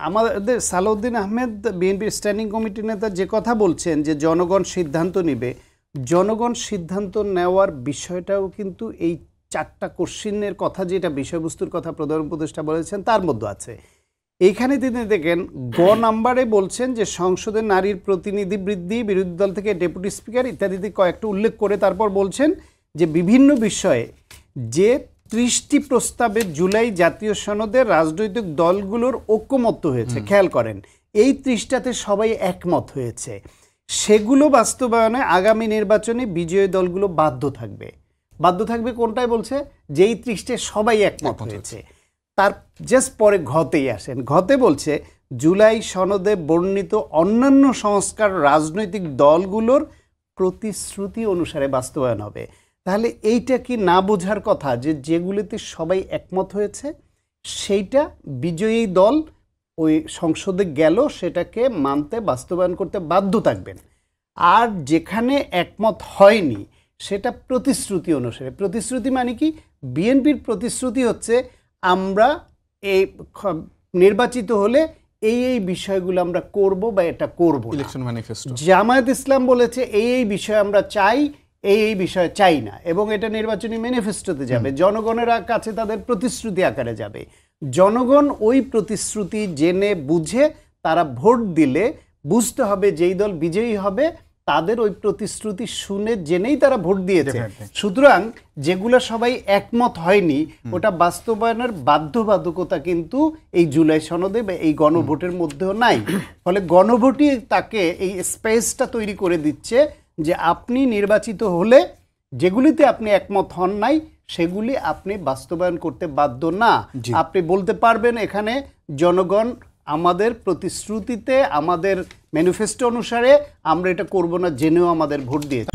আমাদের সালাউদ্দিন আহমেদ বিএনপির স্ট্যান্ডিং কমিটির নেতা যে কথা বলছেন যে জনগণ সিদ্ধান্ত নেবে, জনগণ সিদ্ধান্ত নেওয়ার বিষয়টাও কিন্তু এই 4টা কোশ্চিনের কথা, যেটা বিষয়বস্তুর কথা প্রধান উপদেষ্টা বলেছেন তার মধ্যে আছে। এইখানে তিনি দেখেন নাম্বারে বলছেন যে সংসদে নারীর প্রতিনিধি বৃদ্ধি, বিরোধী দল থেকে ডেপুটি স্পিকার ইত্যাদিতে কয়েকটা উল্লেখ করে তারপর বলছেন যে বিভিন্ন বিষয়ে যে 30টি প্রস্তাবে জুলাই জাতীয় সনদে রাজনৈতিক দলগুলোর ঐক্যমত্য হয়েছে। খেয়াল করেন, এই 30টাতে সবাই একমত হয়েছে। সেগুলো বাস্তবায়নে আগামী নির্বাচনে বিজয়ী দলগুলো বাধ্য থাকবে। কোনটায় বলছে? যেই 30টে সবাই একমত হয়েছে। তার জাস্ট পরে ঘতেই আসেন। ঘতে বলছে জুলাই সনদে বর্ণিত অন্যান্য সংস্কার রাজনৈতিক দলগুলোর প্রতিশ্রুতি অনুসারে বাস্তবায়ন হবে। তাহলে এইটা কি না বোঝার কথা যে যেগুলিতে সবাই একমত হয়েছে সেইটা বিজয়ী দল ওই সংসদে গেল সেটাকে মানতে, বাস্তবায়ন করতে বাধ্য থাকবেন। আর যেখানে একমত হয়নি সেটা প্রতিশ্রুতি অনুসারে। প্রতিশ্রুতি মানে কি? বিএনপির প্রতিশ্রুতি হচ্ছে আমরা এই নির্বাচিত হলে এই বিষয়গুলো আমরা করব বা এটা করব। Election manifesto. জামায়াত ইসলাম বলেছে এই বিষয় আমরা চাই, এই বিষয় চাই না, এবং এটা নির্বাচনী ম্যানিফেস্টোতে যাবে, জনগণের কাছে তাদের প্রতিশ্রুতি আকারে যাবে। জনগণ ওই প্রতিশ্রুতি জেনে বুঝে তারা ভোট দিলে বুঝতে হবে যেই দল বিজয়ী হবে তাদের ওই প্রতিশ্রুতি শুনে জেনেই তারা ভোট দিয়েছে। সুতরাং যেগুলো সবাই একমত হয়নি ওটা বাস্তবায়নের বাধ্যবাধকতা কিন্তু এই জুলাই সনদে বা এই গণভোটের মধ্যেও নাই। ফলে গণভোটই তাকে এই স্পেসটা তৈরি করে দিচ্ছে যে আপনি নির্বাচিত হলে যেগুলিতে আপনি একমত হন নাই সেগুলি আপনি বাস্তবায়ন করতে বাধ্য না। আপনি বলতে পারবেন এখানে জনগণ আমাদের প্রতিশ্রুতিতে, আমাদের ম্যানিফেস্টো অনুসারে আমরা এটা করব না জেনেও আমাদের ভোট দিয়েছে।